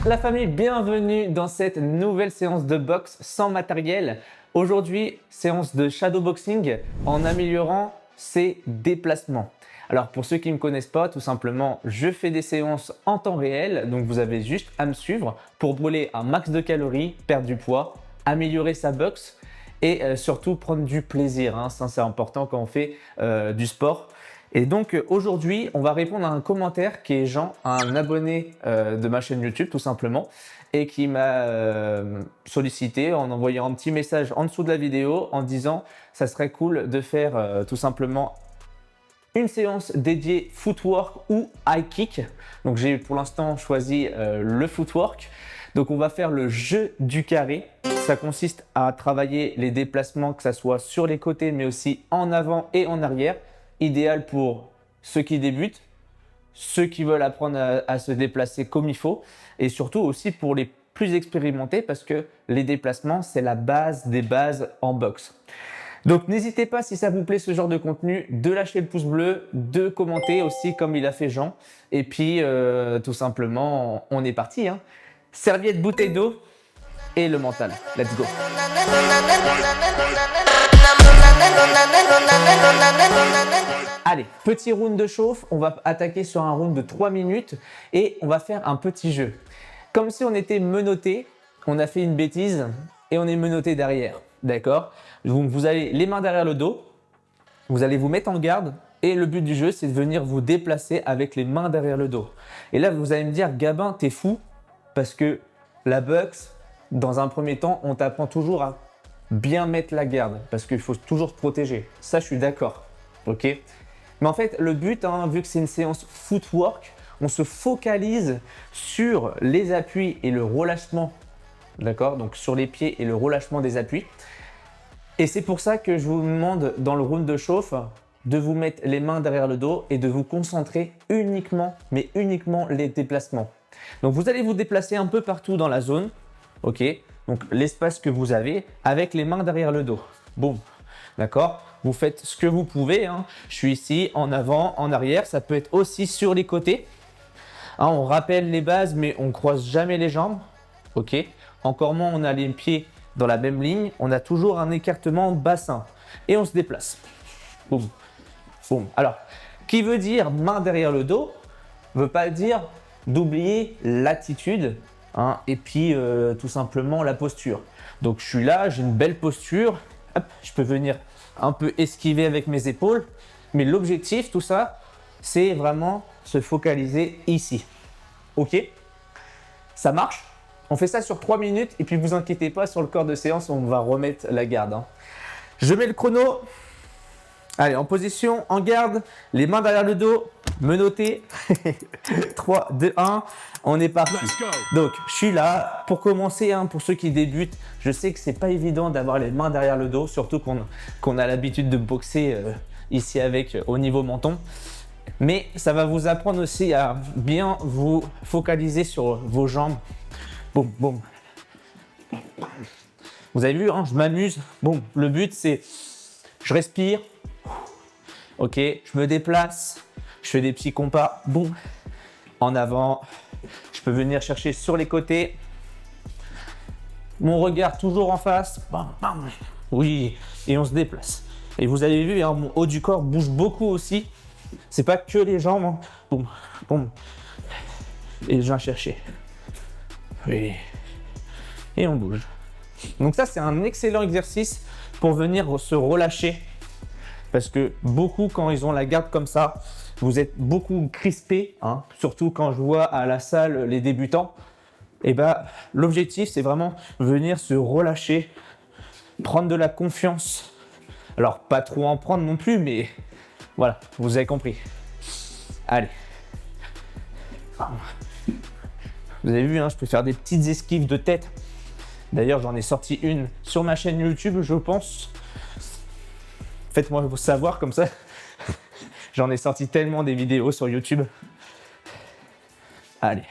La famille, bienvenue dans cette nouvelle séance de boxe sans matériel. Aujourd'hui, séance de shadowboxing en améliorant ses déplacements. Alors pour ceux qui ne me connaissent pas, tout simplement, je fais des séances en temps réel, donc vous avez juste à me suivre pour brûler un max de calories, perdre du poids, améliorer sa boxe et surtout prendre du plaisir. Ça c'est important quand on fait du sport. Et donc aujourd'hui, on va répondre à un commentaire qui est Jean, un abonné de ma chaîne YouTube tout simplement, et qui m'a sollicité en envoyant un petit message en dessous de la vidéo en disant ça serait cool de faire tout simplement une séance dédiée footwork ou high kick. Donc j'ai pour l'instant choisi le footwork. Donc on va faire le jeu du carré. Ça consiste à travailler les déplacements, que ça soit sur les côtés mais aussi en avant et en arrière. Idéal pour ceux qui débutent, ceux qui veulent apprendre à se déplacer comme il faut et surtout aussi pour les plus expérimentés parce que les déplacements, c'est la base des bases en boxe. Donc n'hésitez pas, si ça vous plaît ce genre de contenu, de lâcher le pouce bleu, de commenter aussi comme il a fait Jean. Et puis tout simplement, on est parti. Serviette, bouteille d'eau et le mental. Let's go. Allez, petit round de chauffe, on va attaquer sur un round de 3 minutes et on va faire un petit jeu. Comme si on était menotté, on a fait une bêtise et on est menotté derrière, d'accord? Donc vous avez les mains derrière le dos, vous allez vous mettre en garde et le but du jeu c'est de venir vous déplacer avec les mains derrière le dos. Et là vous allez me dire, Gabin, t'es fou parce que la boxe, dans un premier temps, on t'apprend toujours à bien mettre la garde parce qu'il faut toujours se protéger. Ça, je suis d'accord. Ok. Mais en fait, le but, vu que c'est une séance footwork, on se focalise sur les appuis et le relâchement. D'accord. Donc sur les pieds et le relâchement des appuis. Et c'est pour ça que je vous demande dans le round de chauffe de vous mettre les mains derrière le dos et de vous concentrer uniquement, mais uniquement les déplacements. Donc vous allez vous déplacer un peu partout dans la zone. Ok, donc l'espace que vous avez avec les mains derrière le dos. Boum, d'accord. Vous faites ce que vous pouvez. Je suis ici, en avant, en arrière. Ça peut être aussi sur les côtés. On rappelle les bases, mais on croise jamais les jambes. Ok. Encore moins, on a les pieds dans la même ligne. On a toujours un écartement bassin et on se déplace. Boum, boum. Alors, qui veut dire main derrière le dos, veut pas dire d'oublier l'attitude. Et puis tout simplement la posture. Donc je suis là, j'ai une belle posture, hop, je peux venir un peu esquiver avec mes épaules, mais l'objectif, tout ça, c'est vraiment se focaliser ici. Ok? Ça marche? On fait ça sur 3 minutes et puis vous inquiétez pas, sur le corps de séance, on va remettre la garde. Je mets le chrono. Allez, en position, en garde, les mains derrière le dos, menotté. 3, 2, 1, on est parti. Donc, je suis là. Pour commencer, pour ceux qui débutent, je sais que c'est pas évident d'avoir les mains derrière le dos, surtout qu'on a l'habitude de boxer ici avec au niveau menton. Mais ça va vous apprendre aussi à bien vous focaliser sur vos jambes. Boum, boum. Vous avez vu, je m'amuse. Bon, le but, c'est je respire. Ok, je me déplace, je fais des petits compas, boum, en avant, je peux venir chercher sur les côtés, mon regard toujours en face, bam, bam, oui, et on se déplace. Et vous avez vu, mon haut du corps bouge beaucoup aussi, c'est pas que les jambes, boum, boum, et je viens chercher, oui, et on bouge. Donc ça, c'est un excellent exercice pour venir se relâcher. Parce que beaucoup, quand ils ont la garde comme ça, vous êtes beaucoup crispés, surtout quand je vois à la salle les débutants. Et l'objectif, c'est vraiment venir se relâcher, prendre de la confiance. Alors, pas trop en prendre non plus, mais voilà, vous avez compris. Allez. Vous avez vu, je peux faire des petites esquives de tête. D'ailleurs, j'en ai sorti une sur ma chaîne YouTube, je pense. Faites-moi savoir comme ça. J'en ai sorti tellement des vidéos sur YouTube. Allez.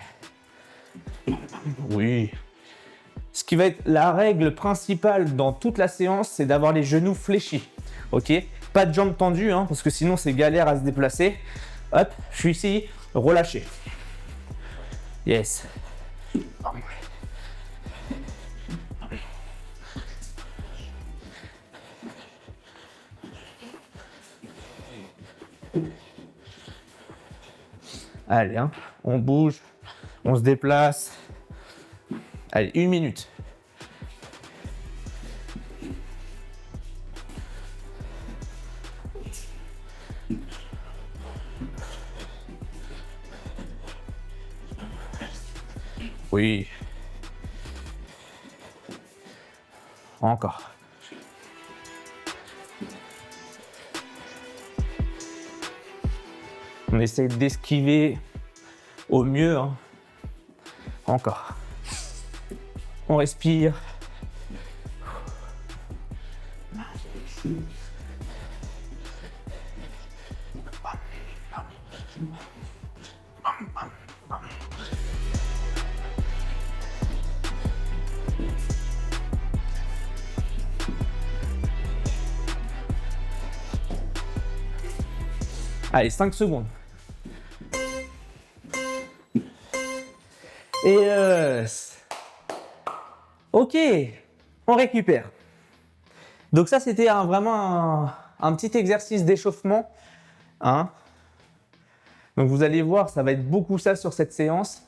Oui. Ce qui va être la règle principale dans toute la séance, c'est d'avoir les genoux fléchis. Ok? Pas de jambes tendues, parce que sinon c'est galère à se déplacer. Hop, je suis ici, relâché. Yes. Allez, hein, on bouge, on se déplace. Allez, 1 minute. Oui. Encore. On essaie d'esquiver au mieux. Hein. Encore. On respire. Allez, 5 secondes. Et ok, on récupère. Donc ça, c'était vraiment un petit exercice d'échauffement. Hein. Donc vous allez voir, ça va être beaucoup ça sur cette séance.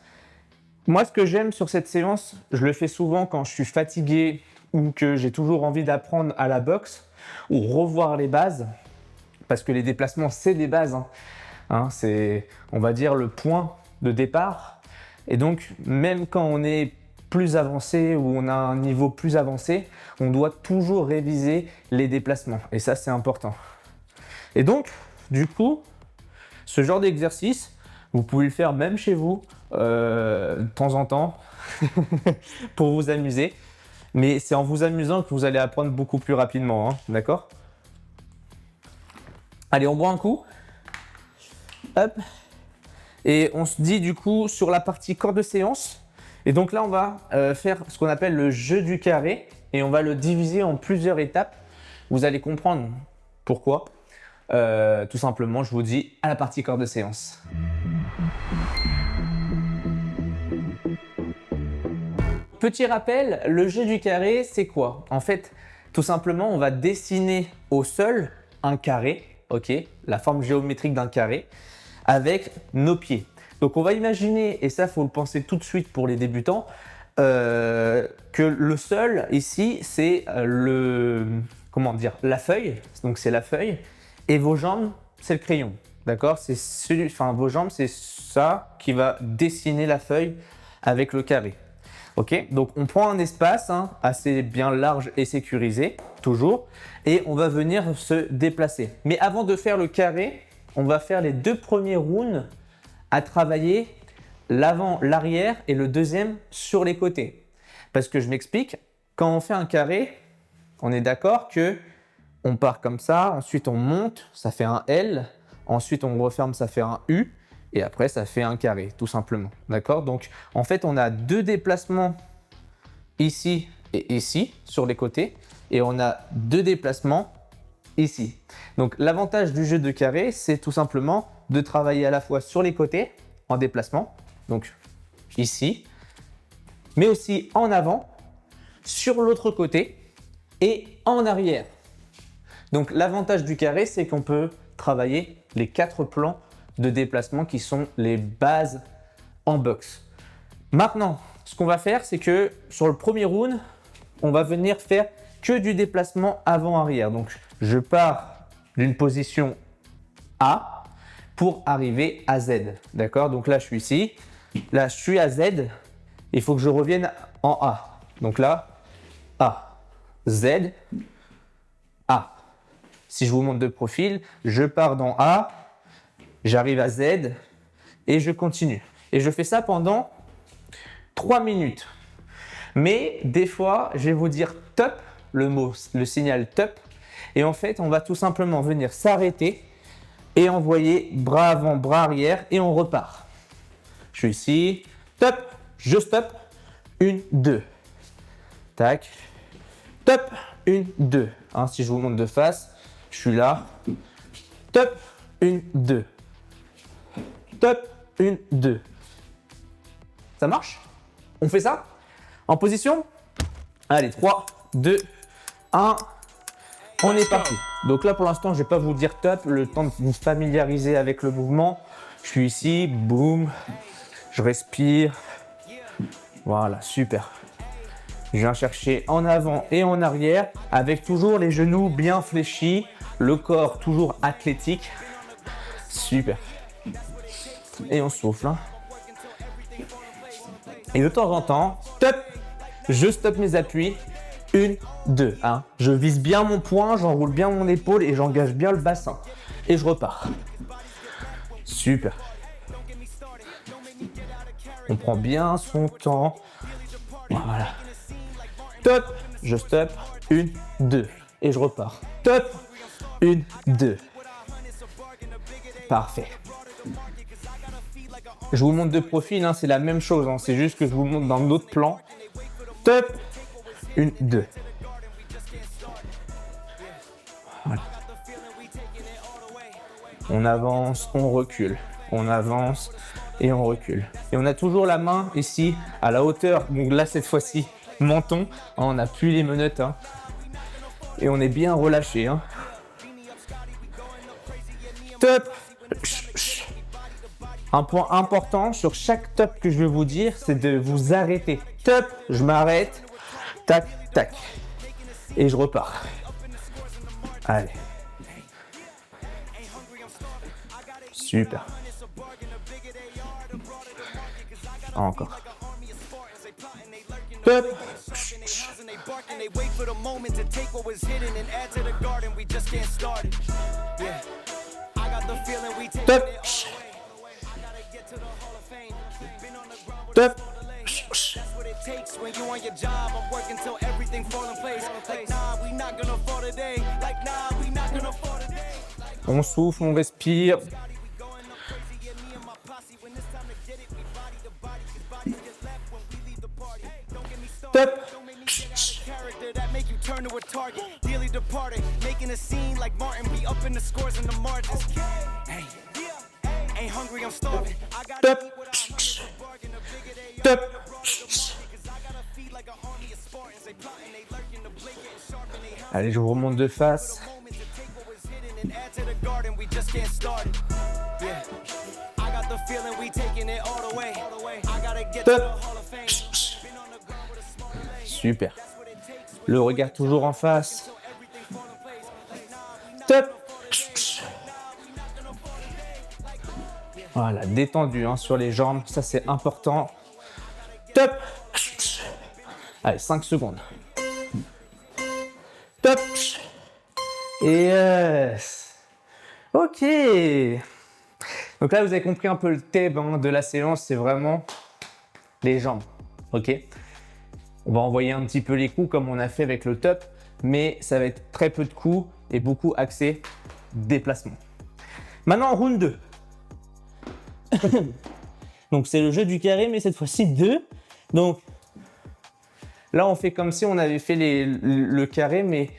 Moi, ce que j'aime sur cette séance, je le fais souvent quand je suis fatigué ou que j'ai toujours envie d'apprendre à la boxe ou revoir les bases. Parce que les déplacements, c'est des bases. Hein, c'est, on va dire, le point de départ. Et donc, même quand on est plus avancé ou on a un niveau plus avancé, on doit toujours réviser les déplacements. Et ça, c'est important. Et donc, du coup, ce genre d'exercice, vous pouvez le faire même chez vous, de temps en temps, pour vous amuser. Mais c'est en vous amusant que vous allez apprendre beaucoup plus rapidement. Hein, d'accord ? Allez, on boit un coup. Hop. Et on se dit du coup sur la partie corps de séance. Et donc là, on va faire ce qu'on appelle le jeu du carré. Et on va le diviser en plusieurs étapes. Vous allez comprendre pourquoi. Tout simplement, je vous dis à la partie corps de séance. Petit rappel, le jeu du carré, c'est quoi? En fait, tout simplement, on va dessiner au sol un carré. Ok, la forme géométrique d'un carré avec nos pieds. Donc on va imaginer, et ça faut le penser tout de suite pour les débutants, que le sol ici c'est la feuille, donc c'est la feuille, et vos jambes c'est le crayon, d'accord? Vos jambes c'est ça qui va dessiner la feuille avec le carré. Ok, donc on prend un espace assez bien large et sécurisé, toujours, et on va venir se déplacer. Mais avant de faire le carré, on va faire les 2 premiers rounds à travailler l'avant, l'arrière et le deuxième sur les côtés. Parce que je m'explique, quand on fait un carré, on est d'accord que on part comme ça, ensuite on monte, ça fait un L, ensuite on referme, ça fait un U, et après ça fait un carré, tout simplement. D'accord? Donc en fait, on a 2 déplacements ici et ici sur les côtés, et on a 2 déplacements ici. Donc l'avantage du jeu de carré, c'est tout simplement de travailler à la fois sur les côtés en déplacement, donc ici, mais aussi en avant, sur l'autre côté et en arrière. Donc l'avantage du carré, c'est qu'on peut travailler les 4 plans de déplacement qui sont les bases en boxe. Maintenant, ce qu'on va faire, c'est que sur le premier round, on va venir faire que du déplacement avant-arrière. Donc je pars d'une position A pour arriver à Z. D'accord? Donc là, je suis ici. Là, je suis à Z. Il faut que je revienne en A. Donc là, A, Z, A. Si je vous montre de profil, je pars dans A, j'arrive à Z et je continue. Et je fais ça pendant 3 minutes. Mais des fois, je vais vous dire top, le signal top. Et en fait, on va tout simplement venir s'arrêter et envoyer bras avant, bras arrière et on repart. Je suis ici, top, je stop, 1, 2. Tac, top, 1, 2. Si je vous montre de face, je suis là, top, 1, 2. Top, 1, 2. Ça marche? On fait ça? En position? Allez, 3, 2, 1. On est parti. Donc là, pour l'instant, je ne vais pas vous dire top, le temps de vous familiariser avec le mouvement. Je suis ici, boum, je respire. Voilà, super. Je viens chercher en avant et en arrière avec toujours les genoux bien fléchis, le corps toujours athlétique. Super. Et on souffle. Hein. Et de temps en temps, top, je stoppe mes appuis. 1, 2, 1. Je vise bien mon poing, j'enroule bien mon épaule et j'engage bien le bassin. Et je repars. Super. On prend bien son temps. Voilà. Top, je stoppe. 1, 2. Et je repars. Top. 1, 2. Parfait. Je vous montre de profil, hein, c'est la même chose. Hein, c'est juste que je vous montre dans d'autres plans. Top. 1, 2. Voilà. On avance, on recule. On avance et on recule. Et on a toujours la main ici à la hauteur. Donc là, cette fois-ci, menton. On n'a plus les menottes. Hein. Et on est bien relâché. Hein. Top. Un point important sur chaque top que je vais vous dire, c'est de vous arrêter. Top, je m'arrête. Tac, tac. Et je repars. Allez. Super. Encore. Top. Top. Top. On souffle, on respire. Top. Top. Top. Allez, je vous remonte de face. Top. Super. Le regard toujours en face. Top. Voilà, détendu hein, sur les jambes, ça c'est important. Top. Allez, 5 secondes. Top. Et ok. Donc là, vous avez compris un peu le thème hein, de la séance, c'est vraiment les jambes. Ok. On va envoyer un petit peu les coups comme on a fait avec le top, mais ça va être très peu de coups et beaucoup axé déplacement. Maintenant, round 2. Donc c'est le jeu du carré, mais cette fois-ci 2. Donc là, on fait comme si on avait fait le carré, mais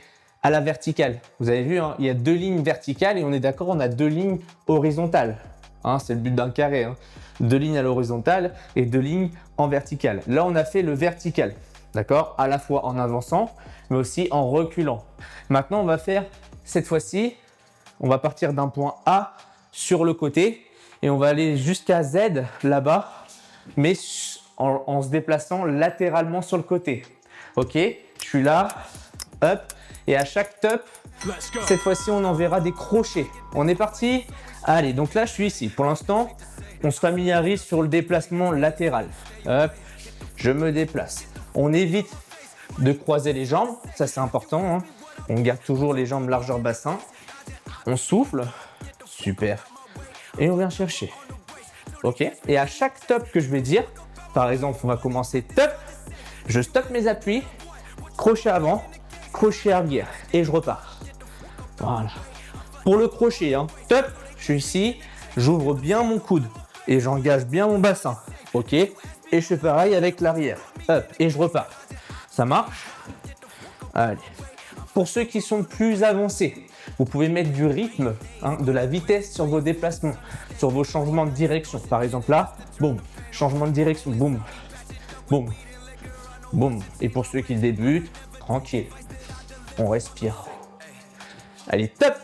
à la verticale. Vous avez vu, hein, il y a 2 lignes verticales et on est d'accord, on a 2 lignes horizontales. Hein, c'est le but d'un carré. Hein. 2 lignes à l'horizontale et 2 lignes en verticale. Là, on a fait le vertical. D'accord? À la fois en avançant, mais aussi en reculant. Maintenant, on va faire, cette fois-ci, on va partir d'un point A sur le côté et on va aller jusqu'à Z là-bas, mais en se déplaçant latéralement sur le côté. Ok? Je suis là, hop, et à chaque top, cette fois-ci, on enverra des crochets. On est parti? Allez, donc là, je suis ici. Pour l'instant, on se familiarise sur le déplacement latéral. Hop, je me déplace. On évite de croiser les jambes, ça c'est important. Hein. On garde toujours les jambes largeur bassin. On souffle, super. Et on vient chercher. Ok. Et à chaque top que je vais dire, par exemple, on va commencer top. Je stoppe mes appuis, crochet avant, crochet arrière et je repars. Voilà. Pour le crochet, hein, top. Je suis ici, j'ouvre bien mon coude et j'engage bien mon bassin. Ok. Et je fais pareil avec l'arrière. Hop, et je repars. Ça marche? Allez. Pour ceux qui sont plus avancés, vous pouvez mettre du rythme, hein, de la vitesse sur vos déplacements, sur vos changements de direction. Par exemple là, boum, changement de direction, boum. boum, boum. Et pour ceux qui débutent, tranquille, on respire. Allez, top,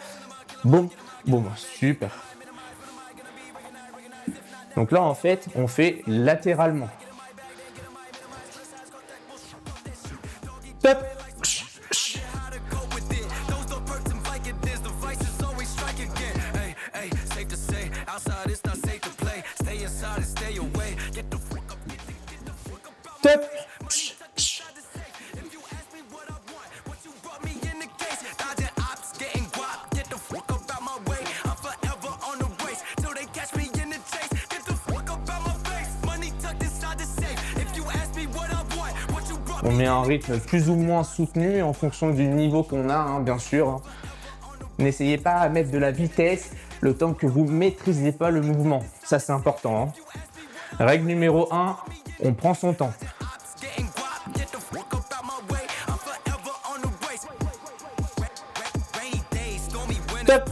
boum, boum, super. Donc là, en fait, on fait latéralement. Top. Top. On met un rythme plus ou moins soutenu en fonction du niveau qu'on a, hein, bien sûr. Hein. N'essayez pas à mettre de la vitesse le temps que vous ne maîtrisez pas le mouvement. Ça, c'est important. Hein. Règle numéro 1, on prend son temps. Top.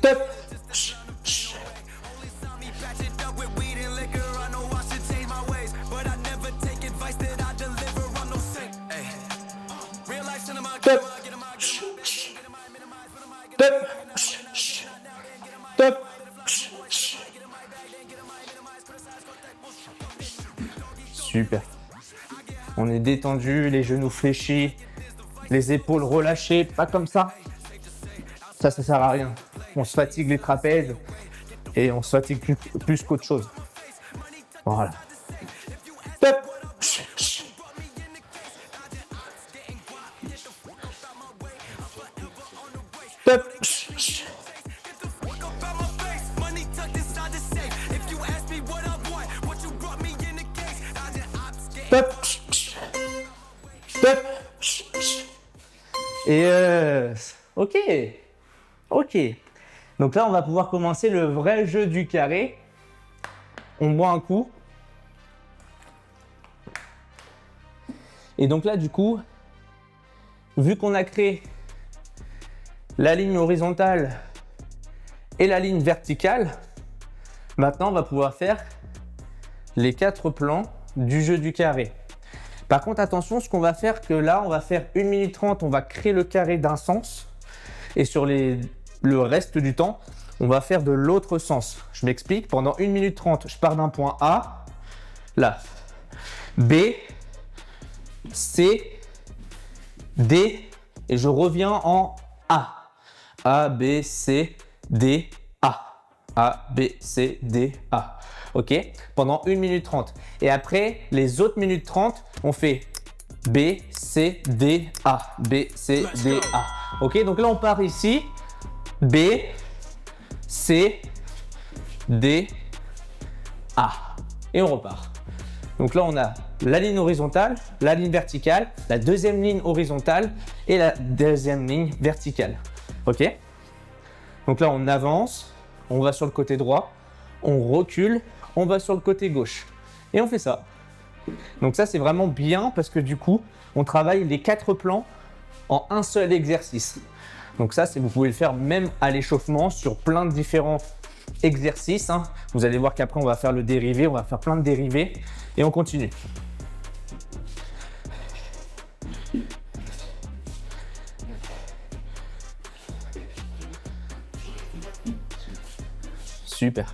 Top. Top. Top. Top. Super. On est détendu, les genoux fléchis, les épaules relâchées, pas comme ça. Ça sert à rien. On se fatigue les trapèzes et on se fatigue plus qu'autre chose. Voilà. Top. Top. Top. Top. Et ok. Ok. Donc là, on va pouvoir commencer le vrai jeu du carré. On boit un coup. Et donc là, du coup, vu qu'on a créé la ligne horizontale et la ligne verticale, maintenant, on va pouvoir faire les 4 plans du jeu du carré. Par contre, attention, ce qu'on va faire, que là, on va faire 1 minute 30, on va créer le carré d'un sens. Et sur le reste du temps, on va faire de l'autre sens. Je m'explique, pendant 1 minute 30, je pars d'un point A, là, B, C, D, et je reviens en A. A, B, C, D, A. A, B, C, D, A. Ok? Pendant 1 minute 30. Et après, les autres minutes 30, on fait B, C, D, A. B, C, D, A. Ok? Donc là, on part ici. B, C, D, A. Et on repart. Donc là, on a la ligne horizontale, la ligne verticale, la deuxième ligne horizontale et la deuxième ligne verticale. Ok? Donc là, on avance, on va sur le côté droit, on recule, on va sur le côté gauche. Et on fait ça. Donc ça, c'est vraiment bien parce que du coup, on travaille les 4 plans en un seul exercice. Donc ça, vous pouvez le faire même à l'échauffement sur plein de différents exercices. Hein. Vous allez voir qu'après, on va faire le dérivé, on va faire plein de dérivés et on continue. Super.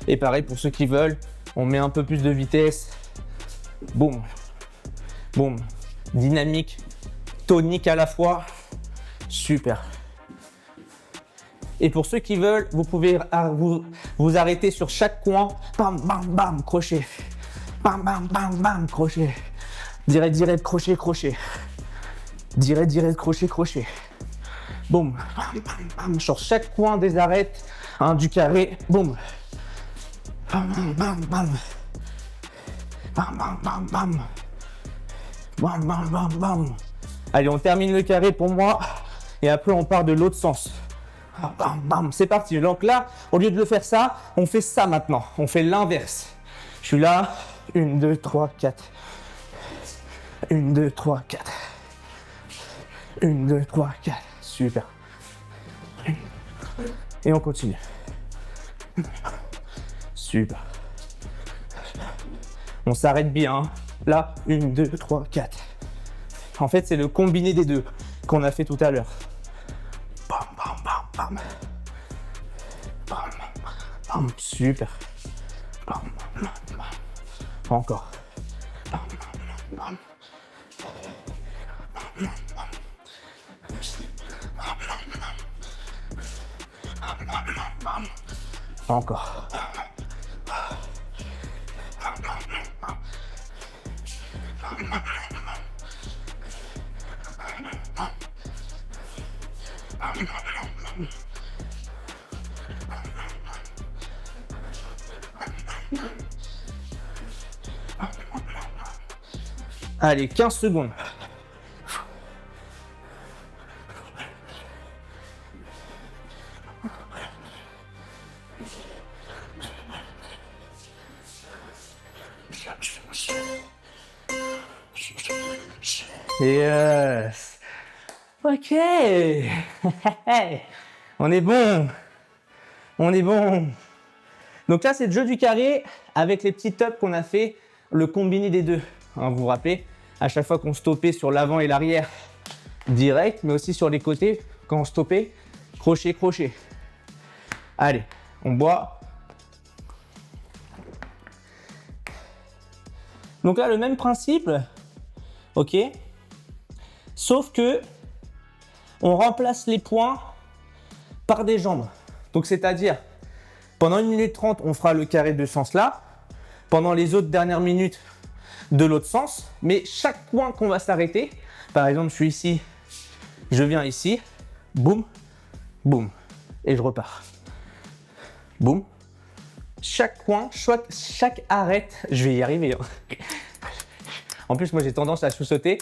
Et pareil pour ceux qui veulent, on met un peu plus de vitesse. Boum, boum, dynamique, tonique à la fois. Super. Et pour ceux qui veulent, vous pouvez vous arrêter sur chaque coin. Bam, bam, bam, crochet. Bam, bam, bam, bam, crochet. Direct, direct, crochet, crochet. Direct, direct, crochet, crochet. Boum, bam, bam, bam, sur chaque coin des arêtes hein, du carré. Boum. Bam, bam, bam, bam. Bam, bam, bam, bam. Bam, bam, bam, bam. Allez, on termine le carré pour moi. Et après, on part de l'autre sens. Bam, bam, c'est parti. Donc là, au lieu de le faire ça, on fait ça maintenant. On fait l'inverse. Je suis là. 1, 2, 3, 4. 1, 2, 3, 4. 1, 2, 3, 4. Super. Et on continue. Super. On s'arrête bien. Là, 1, 2, 3, 4. En fait, c'est le combiné des deux qu'on a fait tout à l'heure. Bam, bam, bam, bam. Bam, bam, super. Bam, bam, bam. Encore. Bam, bam, bam. Encore. Allez, 15 secondes. Yes. Ok. On est bon. On est bon. Donc là, c'est le jeu du carré avec les petits tops qu'on a fait, le combiné des deux. Hein, vous vous rappelez, à chaque fois qu'on stoppait sur l'avant et l'arrière, direct, mais aussi sur les côtés, quand on stoppait, crochet, crochet. Allez, on boit. Donc là, le même principe, ok, sauf que on remplace les points par des jambes. Donc c'est-à-dire, pendant 1 minute 30, on fera le carré de ce sens-là. Pendant les autres dernières minutes, de l'autre sens. Mais chaque point qu'on va s'arrêter, par exemple, je suis ici, je viens ici, boum, boum, et je repars. Boum. Chaque point, chaque arrête, je vais y arriver. Hein. En plus, moi, j'ai tendance à sous-sauter.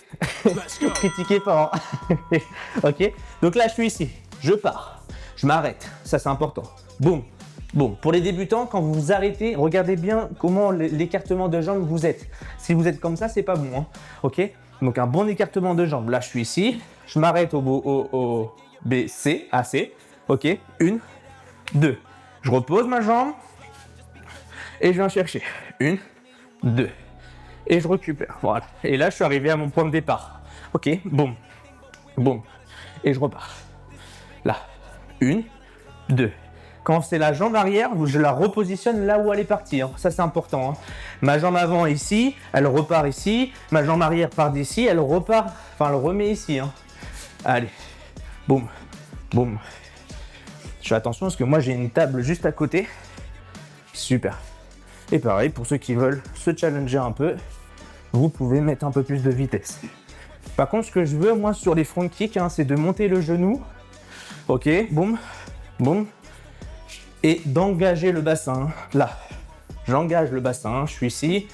Critiquez pas. Hein. Ok. Donc là, je suis ici. Je pars. Je m'arrête. Ça, c'est important. Boum. Boum. Pour les débutants, quand vous vous arrêtez, regardez bien comment l'écartement de jambes vous êtes. Si vous êtes comme ça, c'est pas bon. Hein. Ok. Donc, un bon écartement de jambes. Là, je suis ici. Je m'arrête au B, C, A, C. Ok. 1, 2. Je repose ma jambe. Et je viens chercher. 1, 2. Et je récupère. Voilà. Et là, je suis arrivé à mon point de départ. Ok, boum, boum. Et je repars. Là. 1, 2. Quand c'est la jambe arrière, je la repositionne là où elle est partie. Hein. Ça, c'est important. Hein. Ma jambe avant ici, elle repart ici. Ma jambe arrière part d'ici, elle repart, enfin, elle remet ici. Hein. Allez. Boum, boum. Je fais attention parce que moi, j'ai une table juste à côté. Super. Et pareil, pour ceux qui veulent se challenger un peu, vous pouvez mettre un peu plus de vitesse. Par contre, ce que je veux, moi, sur les front kicks, hein, c'est de monter le genou. Ok, boum, boum. Et d'engager le bassin. Là, j'engage le bassin. Je suis ici.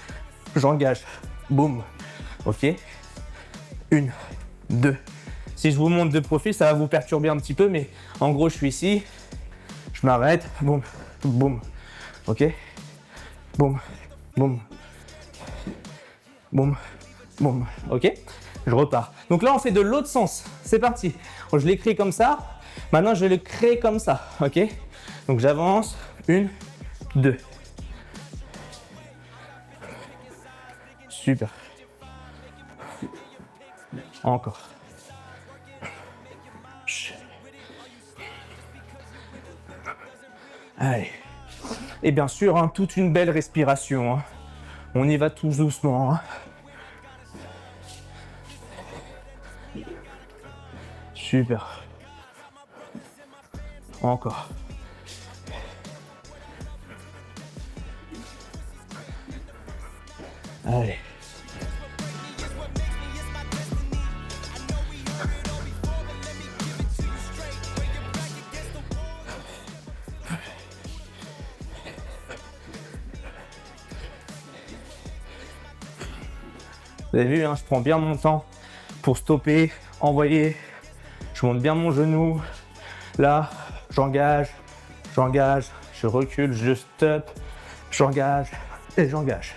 J'engage. Boum. Ok. 1, 2. Si je vous montre de profil, ça va vous perturber un petit peu, mais en gros, je suis ici. Je m'arrête. Boum, boum. Ok. Boum, boum. Boum, boum, ok. Je repars. Donc là, on fait de l'autre sens. C'est parti. Je l'écris comme ça. Maintenant, je le crée comme ça, ok. Donc j'avance. 1, 2. Super. Encore. Allez. Et bien sûr, hein, toute une belle respiration. Hein. On y va tous doucement. Hein. Super. Encore. Allez. Vous avez vu, hein, je prends bien mon temps pour stopper, envoyer. Je monte bien mon genou. Là, j'engage, je recule, je stop, j'engage et j'engage.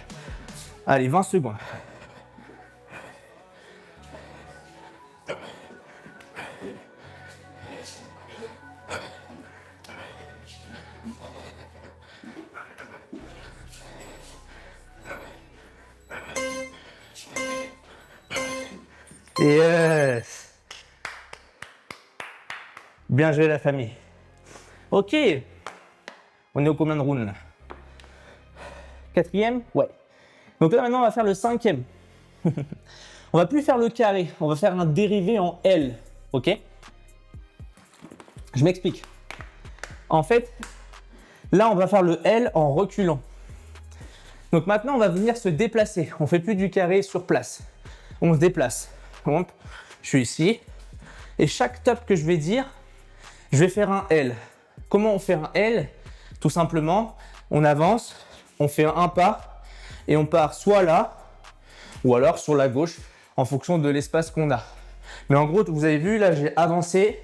Allez, 20 secondes. Yes. Bien joué la famille. Ok. On est au combien de rounds là? Quatrième? Ouais. Donc là maintenant on va faire le cinquième. On va plus faire le carré, on va faire un dérivé en L. Ok? Je m'explique. En fait, là on va faire le L en reculant. Donc maintenant on va venir se déplacer. On fait plus du carré sur place. On se déplace. Hop. Je suis ici. Et chaque top que je vais dire, je vais faire un L. Comment on fait un L? Tout simplement, on avance, on fait un pas et on part soit là ou alors sur la gauche en fonction de l'espace qu'on a. Mais en gros, vous avez vu, là j'ai avancé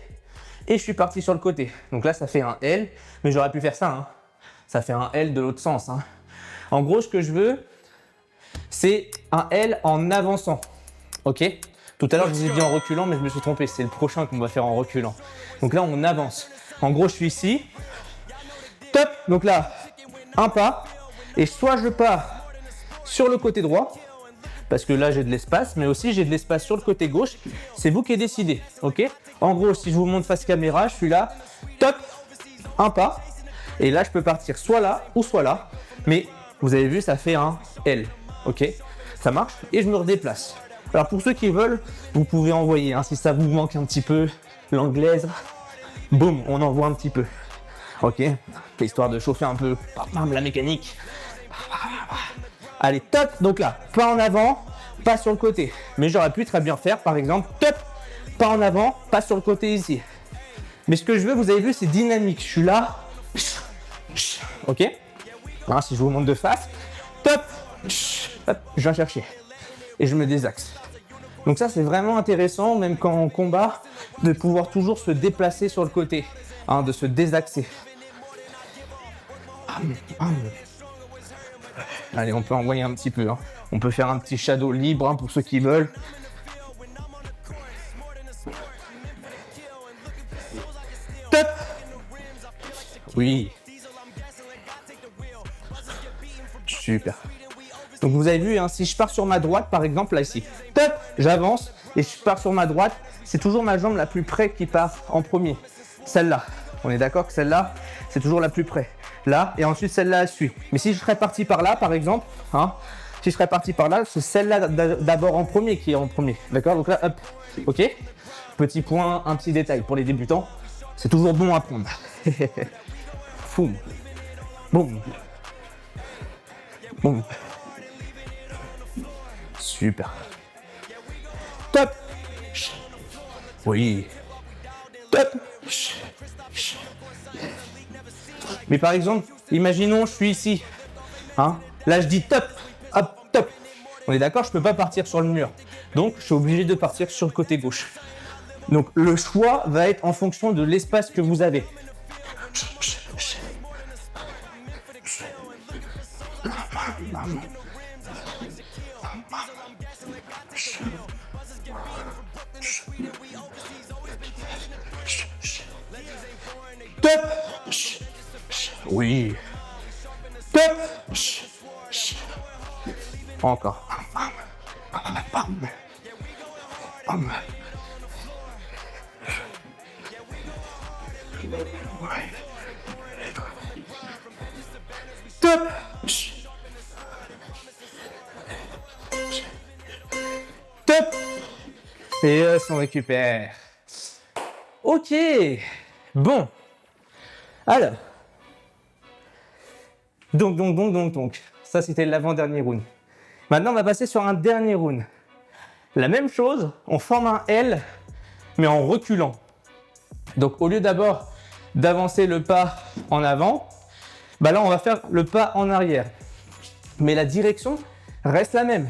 et je suis parti sur le côté. Donc là, ça fait un L, mais j'aurais pu faire ça. Hein. Ça fait un L de l'autre sens. Hein. En gros, ce que je veux, c'est un L en avançant. Ok? Tout à l'heure, je vous ai dit en reculant, mais je me suis trompé. C'est le prochain qu'on va faire en reculant. Donc là, on avance. En gros, je suis ici. Top. Donc là, un pas. Et soit je pars sur le côté droit, parce que là, j'ai de l'espace, mais aussi j'ai de l'espace sur le côté gauche. C'est vous qui décidez. Ok? En gros, si je vous montre face caméra, je suis là. Top. Un pas. Et là, je peux partir soit là ou soit là. Mais vous avez vu, ça fait un L. Ok? Ça marche. Et je me redéplace. Alors pour ceux qui veulent, vous pouvez envoyer, hein, si ça vous manque un petit peu l'anglaise, boum, on envoie un petit peu. Ok, histoire de chauffer un peu la mécanique. Allez, top. Donc là, pas en avant, pas sur le côté. Mais j'aurais pu très bien faire, par exemple, top, pas en avant, pas sur le côté ici. Mais ce que je veux, vous avez vu, c'est dynamique. Je suis là, ok. Hein, si je vous montre de face, top, hop, je viens chercher et je me désaxe. Donc ça, c'est vraiment intéressant, même quand on combat, de pouvoir toujours se déplacer sur le côté, hein, de se désaxer. Allez, on peut envoyer un petit peu. Hein. On peut faire un petit shadow libre hein, pour ceux qui veulent. Top. Oui. Super. Donc vous avez vu, hein, si je pars sur ma droite, par exemple, là ici, top, j'avance et je pars sur ma droite, c'est toujours ma jambe la plus près qui part en premier. Celle-là, on est d'accord que celle-là, c'est toujours la plus près. Là, et ensuite celle-là, elle suit. Mais si je serais parti par là, par exemple, hein, si je serais parti par là, c'est celle-là d'abord en premier qui est en premier. D'accord? Donc là, hop, ok. Petit point, un petit détail pour les débutants, c'est toujours bon à prendre. Foum. Boum. Boum. Super. Top. Oui. Top. Mais par exemple, imaginons je suis ici. Hein? Là je dis top. Hop, top. On est d'accord, je ne peux pas partir sur le mur. Donc je suis obligé de partir sur le côté gauche. Donc le choix va être en fonction de l'espace que vous avez. Top. Oui. Top. Encore. Top. Top. Et on récupère. Ok. Bon. Alors. Donc. Ça, c'était l'avant-dernier round. Maintenant, on va passer sur un dernier round. La même chose, on forme un L, mais en reculant. Donc, au lieu d'abord d'avancer le pas en avant, bah là, on va faire le pas en arrière. Mais la direction reste la même.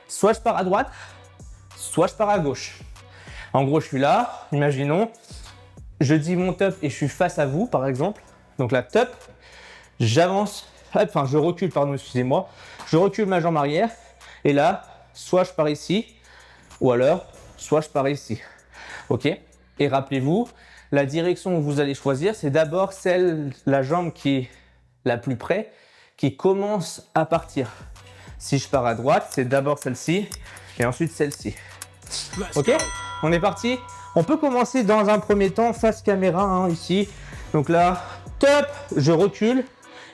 Soit je pars à droite, soit je pars à gauche. En gros, je suis là, imaginons, je dis mon top et je suis face à vous, par exemple. Donc là, top, j'avance, enfin je recule, pardon, excusez-moi. Je recule ma jambe arrière et là, soit je pars ici, ou alors, soit je pars ici. Ok? Et rappelez-vous, la direction que vous allez choisir, c'est d'abord la jambe qui est la plus près, qui commence à partir. Si je pars à droite, c'est d'abord celle-ci et ensuite celle-ci. Ok, on est parti. On peut commencer dans un premier temps face caméra, hein, ici. Donc là, top, je recule.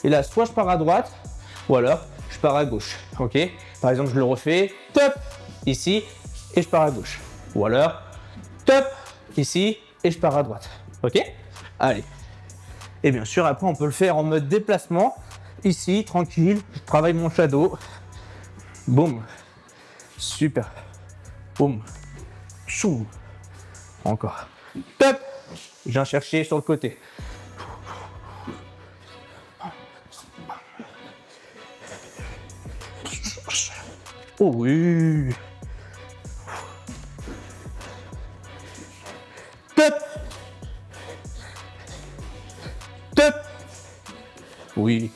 Et là, soit je pars à droite, ou alors je pars à gauche. Ok, par exemple, je le refais, top, ici, et je pars à gauche. Ou alors, top, ici, et je pars à droite. Ok, allez. Et bien sûr, après, on peut le faire en mode déplacement. Ici, tranquille, je travaille mon shadow. Boum. Super. Boum. Chou. Encore. Top. Je viens chercher sur le côté. Oh oui. Top. Top. Oui.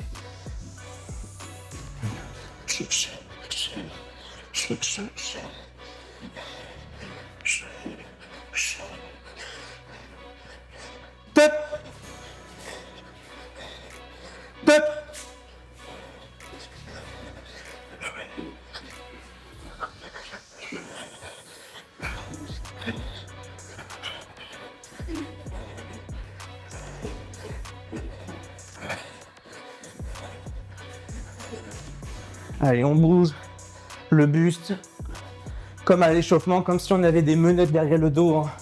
Top. Top. Allez, on bouge le buste comme à l'échauffement, comme si on avait des menottes derrière le dos. Hein.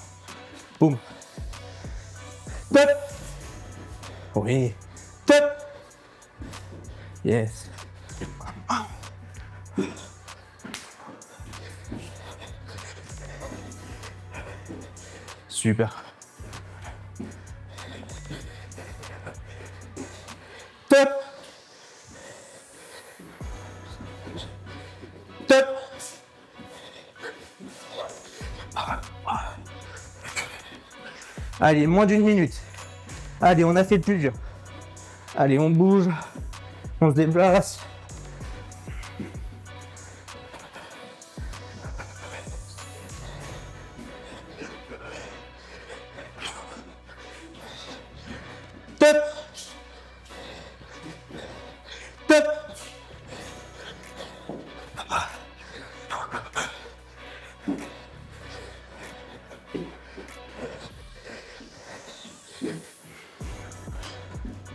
Boum. Top. Oui. Top. Yes. Super. Top. Top. Allez, moins d'une minute. Allez, on a fait le plus dur. Allez, on bouge. On se déplace. Top. Top.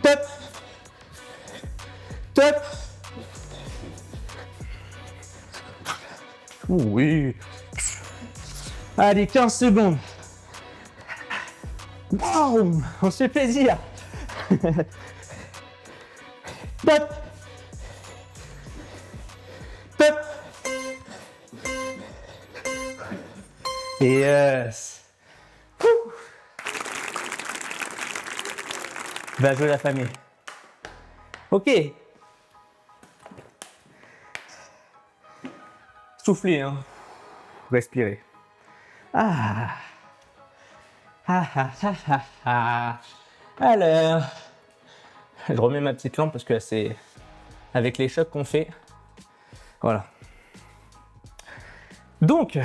Top. Top. Oui. Allez, 15 secondes. Wow, on se fait plaisir. Top. Top. Yes. Va jouer la famille. Ok. Soufflez, hein. Respirez. Ah. Ah, ah, ah, ah, ah. Alors, je remets ma petite lampe parce que c'est avec les chocs qu'on fait. Voilà. Donc,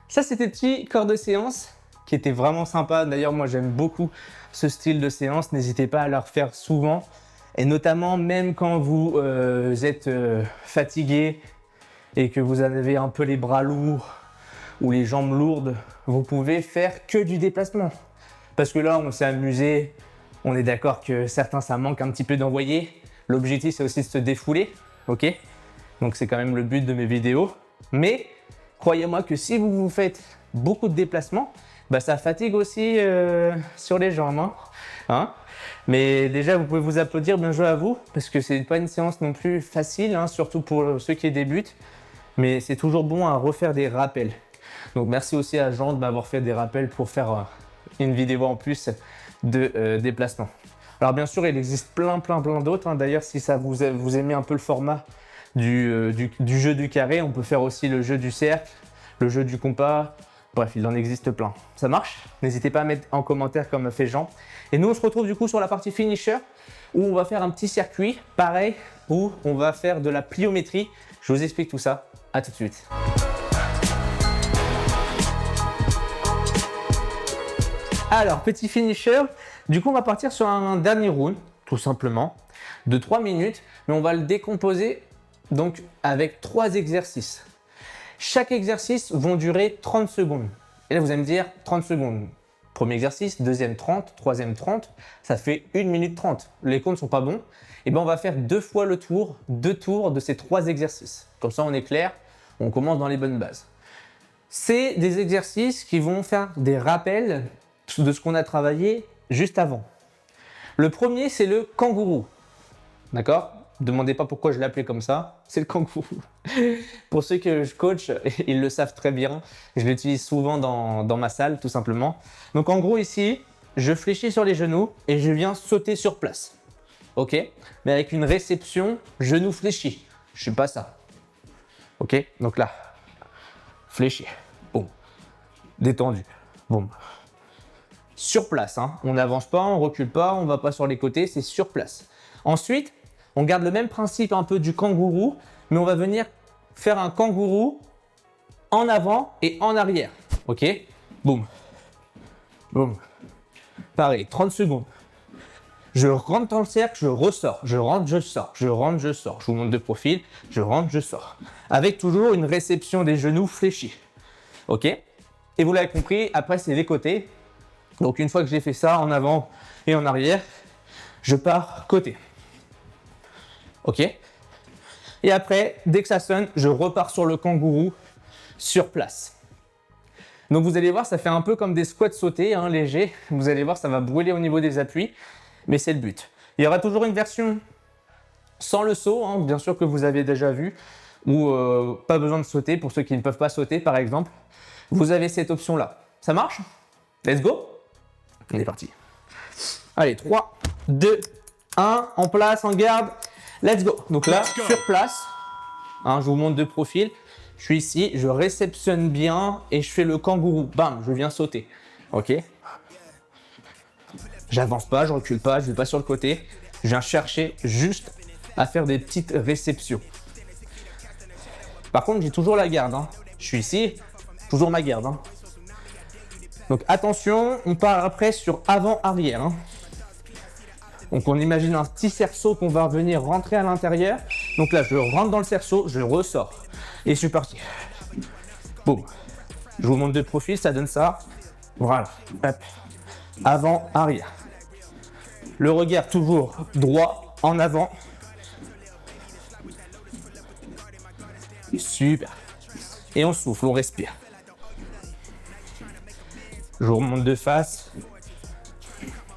ça c'était le petit corps de séance qui était vraiment sympa. D'ailleurs, moi j'aime beaucoup ce style de séance. N'hésitez pas à le refaire souvent. Et notamment, même quand vous êtes fatigué et que vous avez un peu les bras lourds ou les jambes lourdes, vous pouvez faire que du déplacement. Parce que là, on s'est amusé. On est d'accord que certains, ça manque un petit peu d'envoyer. L'objectif, c'est aussi de se défouler. Ok ? Donc, c'est quand même le but de mes vidéos. Mais croyez-moi que si vous faites beaucoup de déplacements, bah, ça fatigue aussi sur les jambes. Hein. Mais déjà, vous pouvez vous applaudir, bien joué à vous, parce que c'est pas une séance non plus facile, hein, surtout pour ceux qui débutent. Mais c'est toujours bon à refaire des rappels. Donc merci aussi à Jean de m'avoir fait des rappels pour faire une vidéo en plus de déplacement. Alors bien sûr, il existe plein d'autres. Hein. D'ailleurs, si ça vous aimez un peu le format du jeu du carré, on peut faire aussi le jeu du cercle, le jeu du compas. Bref, il en existe plein. Ça marche? N'hésitez pas à mettre en commentaire comme a fait Jean. Et nous, on se retrouve du coup sur la partie finisher où on va faire un petit circuit, pareil, où on va faire de la pliométrie. Je vous explique tout ça. À tout de suite. Alors, petit finisher. Du coup, on va partir sur un dernier round, tout simplement, de 3 minutes. Mais on va le décomposer donc avec 3 exercices. Chaque exercice vont durer 30 secondes. Et là, vous allez me dire 30 secondes. Premier exercice, deuxième 30, troisième 30, ça fait 1 minute 30. Les comptes ne sont pas bons. Et bien, on va faire 2 fois le tour, 2 tours de ces 3 exercices. Comme ça, on est clair, on commence dans les bonnes bases. C'est des exercices qui vont faire des rappels de ce qu'on a travaillé juste avant. Le premier, c'est le kangourou. D'accord ? Ne demandez pas pourquoi je l'ai appelé comme ça, c'est le kangourou. Pour ceux que je coach, ils le savent très bien. Je l'utilise souvent dans ma salle, tout simplement. Donc en gros ici, je fléchis sur les genoux et je viens sauter sur place. Ok ? Mais avec une réception genou fléchi. Je ne suis pas ça. Ok ? Donc là, fléchi. Boum. Détendu. Boum. Sur place. Hein. On n'avance pas, on ne recule pas, on ne va pas sur les côtés, c'est sur place. Ensuite, on garde le même principe un peu du kangourou, mais on va venir faire un kangourou en avant et en arrière. Ok ? Boum. Boum. Pareil, 30 secondes. Je rentre dans le cercle, je ressors. Je rentre, je sors. Je rentre, je sors. Je vous montre de profil. Je rentre, je sors. Avec toujours une réception des genoux fléchis. Ok ? Et vous l'avez compris, après c'est les côtés. Donc une fois que j'ai fait ça en avant et en arrière, je pars côté. Ok ? Et après, dès que ça sonne, je repars sur le kangourou sur place. Donc vous allez voir, ça fait un peu comme des squats sautés, hein, légers. Vous allez voir, ça va brûler au niveau des appuis, mais c'est le but. Il y aura toujours une version sans le saut, hein, bien sûr que vous avez déjà vu, ou pas besoin de sauter pour ceux qui ne peuvent pas sauter par exemple. Vous avez cette option-là. Ça marche ? Let's go ? On est parti. Allez, 3, 2, 1, en place, en garde. Let's go. Donc là, sur place, hein, je vous montre de profil. Je suis ici, je réceptionne bien et je fais le kangourou. Bam, je viens sauter. Ok ? J'avance pas, je recule pas, je vais pas sur le côté. Je viens chercher juste à faire des petites réceptions. Par contre, j'ai toujours la garde. Hein. Je suis ici, toujours ma garde. Hein. Donc attention, on part après sur avant-arrière. Hein. Donc on imagine un petit cerceau qu'on va venir rentrer à l'intérieur. Donc là, je rentre dans le cerceau, je ressors. Et je suis parti. Boum. Je vous montre de profil, ça donne ça. Voilà. Hop. Avant, arrière. Le regard toujours droit, en avant. Super. Et on souffle, on respire. Je vous remonte de face.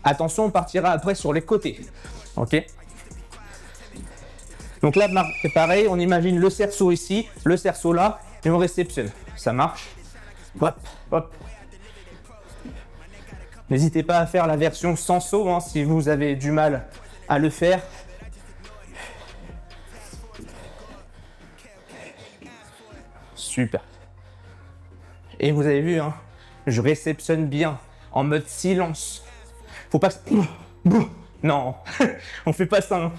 Attention, on partira après sur les côtés. Ok ? Donc là, c'est pareil, on imagine le cerceau ici, le cerceau là, et on réceptionne. Ça marche. Hop, hop. N'hésitez pas à faire la version sans saut, hein, si vous avez du mal à le faire. Super. Et vous avez vu, hein, je réceptionne bien, en mode silence. Faut pas que... Non, on fait pas ça. Hein.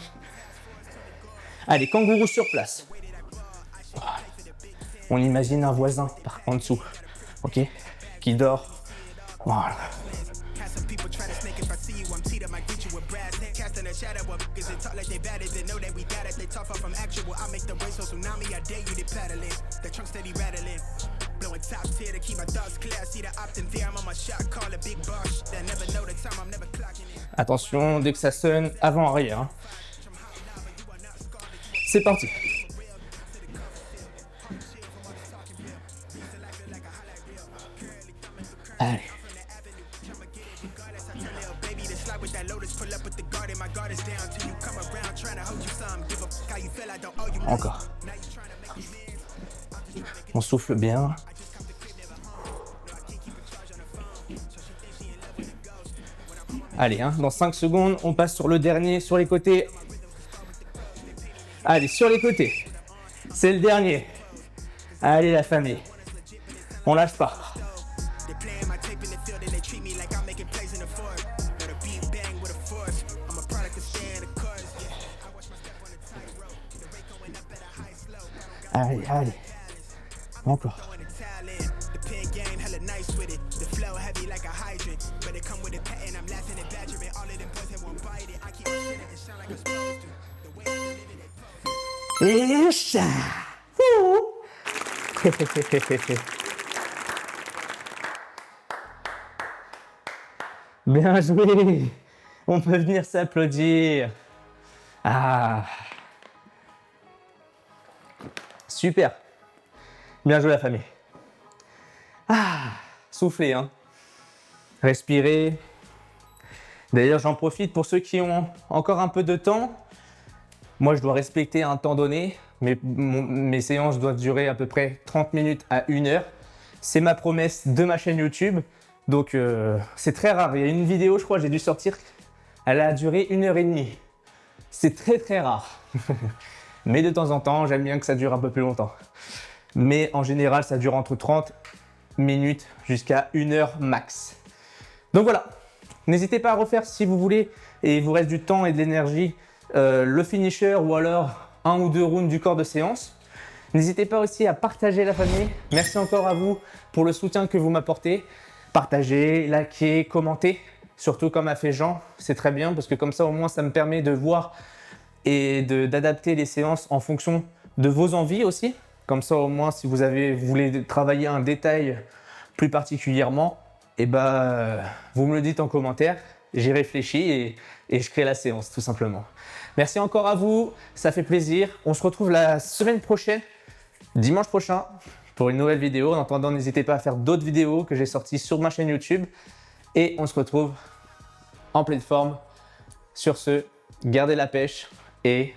Allez, kangourou sur place. On imagine un voisin en dessous, ok, qui dort. Voilà. Attention, dès que ça sonne, avant-arrière. Hein. C'est parti. Allez. Encore. On souffle bien. Allez, hein, dans 5 secondes, on passe sur le dernier, sur les côtés. Allez, sur les côtés. C'est le dernier. Allez, la famille. On lâche pas. Allez, allez. Encore. Et ça. Bien joué. On peut venir s'applaudir. Ah. Super. Bien joué la famille. Ah. Soufflez, hein. Respirez. D'ailleurs, j'en profite pour ceux qui ont encore un peu de temps. Moi, je dois respecter un temps donné. Mes séances doivent durer à peu près 30 minutes à 1 heure. C'est ma promesse de ma chaîne YouTube. Donc, c'est très rare. Il y a une vidéo, je crois, j'ai dû sortir. Elle a duré 1h30. C'est très, très rare. Mais de temps en temps, j'aime bien que ça dure un peu plus longtemps. Mais en général, ça dure entre 30 minutes jusqu'à 1 heure max. Donc voilà. N'hésitez pas à refaire si vous voulez et il vous reste du temps et de l'énergie, le finisher ou alors 1 ou 2 rounds du corps de séance. N'hésitez pas aussi à partager la famille. Merci encore à vous pour le soutien que vous m'apportez. Partagez, likez, commentez. Surtout comme a fait Jean, c'est très bien parce que comme ça au moins ça me permet de voir et d'adapter les séances en fonction de vos envies aussi. Comme ça au moins si vous voulez travailler un détail plus particulièrement, et vous me le dites en commentaire, j'y réfléchis et je crée la séance tout simplement. Merci encore à vous, ça fait plaisir. On se retrouve la semaine prochaine, dimanche prochain, pour une nouvelle vidéo. En attendant, n'hésitez pas à faire d'autres vidéos que j'ai sorties sur ma chaîne YouTube. Et on se retrouve en pleine forme. Sur ce, gardez la pêche et